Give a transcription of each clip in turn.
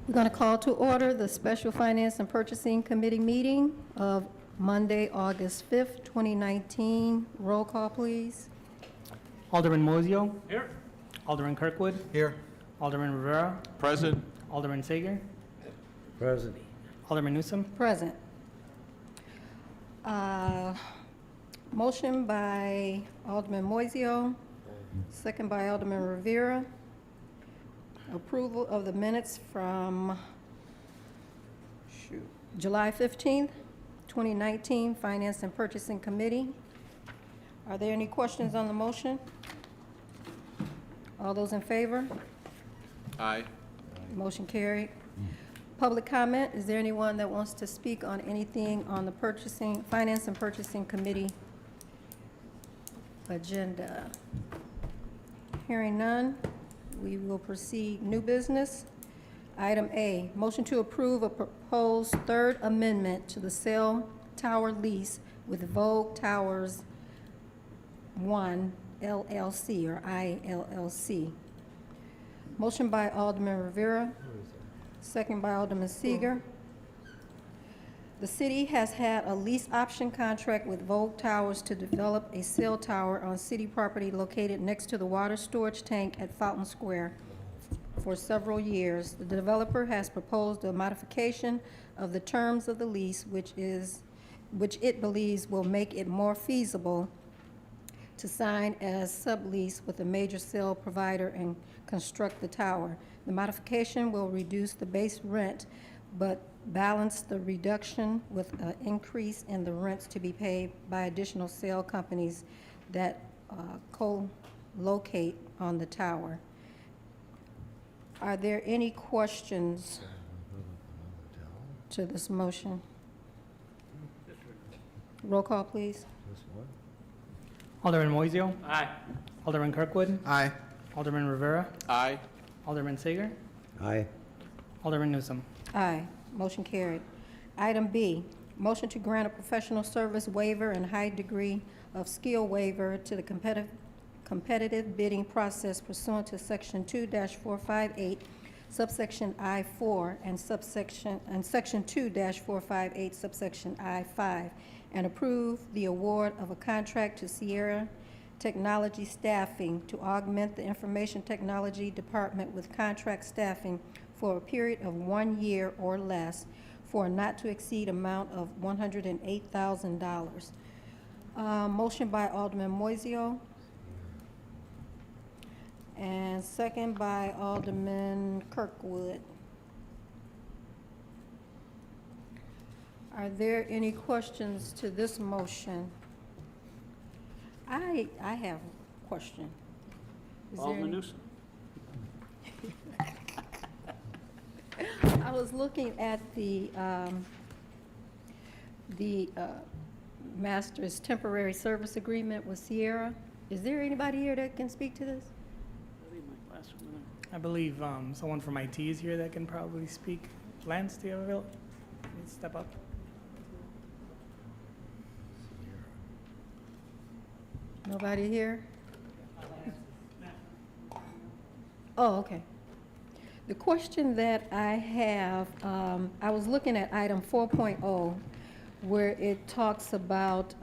We're going to call to order the Special Finance and Purchasing Committee meeting of Monday, August 5th, 2019. Roll call, please. Alderman Mosio. Here. Alderman Kirkwood. Here. Alderman Rivera. Present. Alderman Sager. Present. Alderman Newsom. Present. Motion by Alderman Moiseo, second by Alderman Rivera. Approval of the minutes from July 15th, 2019, Finance and Purchasing Committee. Are there any questions on the motion? All those in favor? Aye. Motion carried. Public comment, is there anyone that wants to speak on anything on the Finance and Purchasing Committee agenda? Hearing none, we will proceed. New business. Item A, motion to approve a proposed third amendment to the cell tower lease with Vogue Towers 1 LLC or ILLC. Motion by Alderman Rivera, second by Alderman Seager. The city has had a lease option contract with Vogue Towers to develop a cell tower on city property located next to the water storage tank at Fountain Square for several years. The developer has proposed a modification of the terms of the lease, which it believes will make it more feasible to sign as sublease with a major cell provider and construct the tower. The modification will reduce the base rent, but balance the reduction with an increase in the rents to be paid by additional cell companies that co-locate on the tower. Are there any questions to this motion? Roll call, please. Alderman Moiseo. Aye. Alderman Kirkwood. Aye. Alderman Rivera. Aye. Alderman Sager. Aye. Alderman Newsom. Aye. Motion carried. Item B, motion to grant a professional service waiver and high degree of skill waiver to the competitive bidding process pursuant to Section 2-458, subsection I-4, and section 2-458, subsection I-5, and approve the award of a contract to Sierra Technology Staffing to augment the Information Technology Department with contract staffing for a period of 1 year or less for a not-to-exceed amount of $108,000. Motion by Alderman Moiseo and second by Alderman Kirkwood. Are there any questions to this motion? I have a question. Is there Alderman any- Newsom. I was looking at the master's temporary service agreement with Sierra. Is there anybody here that can speak to this? I believe someone from IT is here that can probably speak. Lance, do you have a step up? Nobody here? Oh, okay. The question that I have, I was looking at item 4.0, where it talks about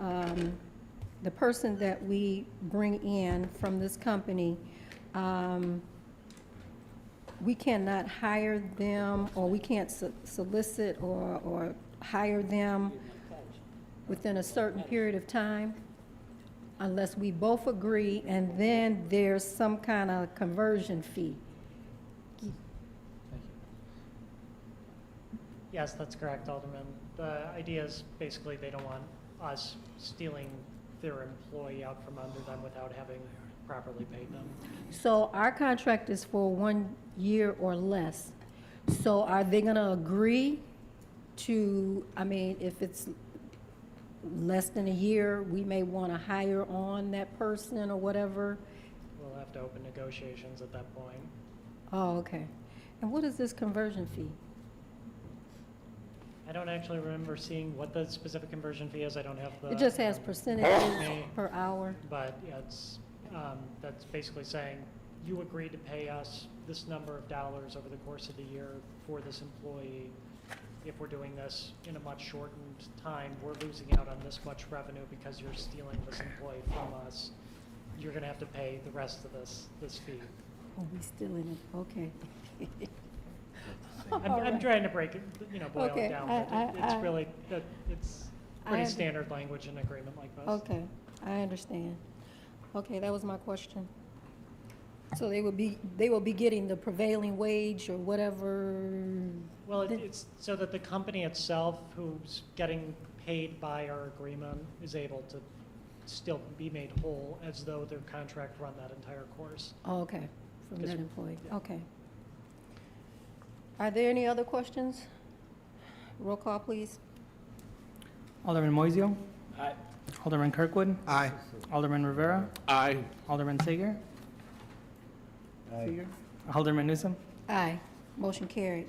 the person that we bring in from this company. We cannot hire them, or we can't solicit or hire them within a certain period of time unless we both agree, and then there's some kind of conversion fee. Yes, that's correct, Alderman. The idea is basically they don't want us stealing their employee out from under them without having properly paid them. So our contract is for 1 year or less. So are they gonna agree to, I mean, if it's less than a year, we may wanna hire on that person or whatever? We'll have to open negotiations at that point. Oh, okay. And what is this conversion fee? I don't actually remember seeing what the specific conversion fee is. I don't have the. It just has percentages May. per hour. But yeah, it's, that's basically saying you agreed to pay us this number of dollars over the course of the year for this employee. If we're doing this in a much shortened time, we're losing out on this much revenue because you're stealing this employee from us. You're gonna have to pay the rest of this fee. Oh, we still in it, okay. I'm All right. trying to break it, boil Okay, it down, I- but it's I- really, it's I pretty under- standard language in an agreement like this. Okay, I understand. Okay, that was my question. So they will be getting the prevailing wage or whatever? Well, the- it's so that the company itself, who's getting paid by our agreement, is able to still be made whole as though their contract run that entire course. Oh, okay, from Because- that employee, yeah. okay. Are there any other questions? Roll call, please. Alderman Moiseo? Aye. Alderman Kirkwood? Aye. Alderman Rivera? Aye. Alderman Sager? Aye. Alderman Newsom? Aye, motion carried.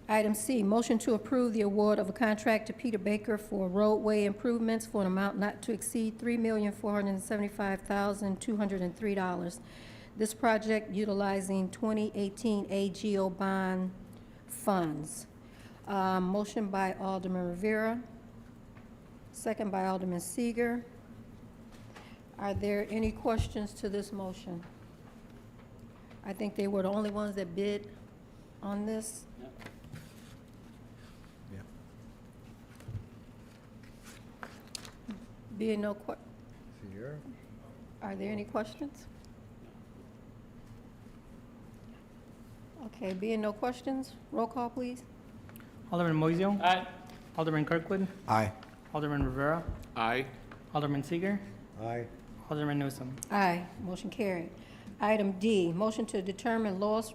Item C, motion to approve the award of a contract to Peter Baker for roadway improvements for an amount not to exceed $3,475,203. This project utilizing 2018 AGO bond funds. Motion by Alderman Rivera, second by Alderman Seager. Are there any questions to this motion? I think they were the only ones that bid on this. Yeah. Being no Sierra? are there any questions? Okay, being no questions, roll call, please. Alderman Moiseo? Aye. Alderman Kirkwood? Aye. Alderman Rivera? Aye. Alderman Seager? Aye. Alderman Newsom? Aye, motion carried. Item D, motion to determine lowest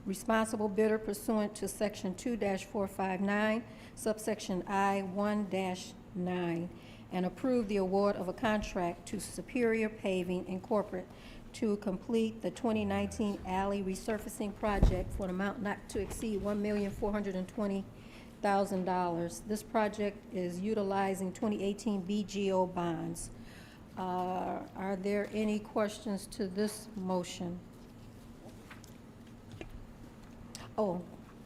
responsible bidder pursuant to Section 2-459, subsection I-1-9, and approve the award of a contract to Superior Paving Incorporated to complete the 2019 alley resurfacing project for an amount not to exceed $1,420,000. This project is utilizing 2018 BGO bonds. Are there any questions to this motion? Oh,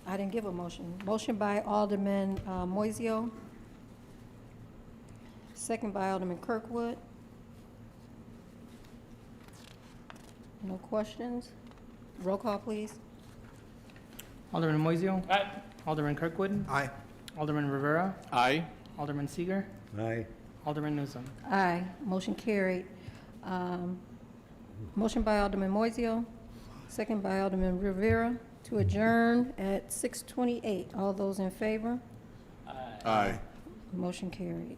I didn't give a motion. Motion by Alderman Moiseo. Second by Alderman Kirkwood. No questions? Roll call, please. Alderman Moiseo? Aye. Alderman Kirkwood? Aye. Alderman Rivera? Aye. Alderman Seager? Aye. Alderman Newsom? Aye, motion carried. Motion by Alderman Moiseo, second by Alderman Rivera to adjourn at 6:28. All those in favor? Aye. Motion carried.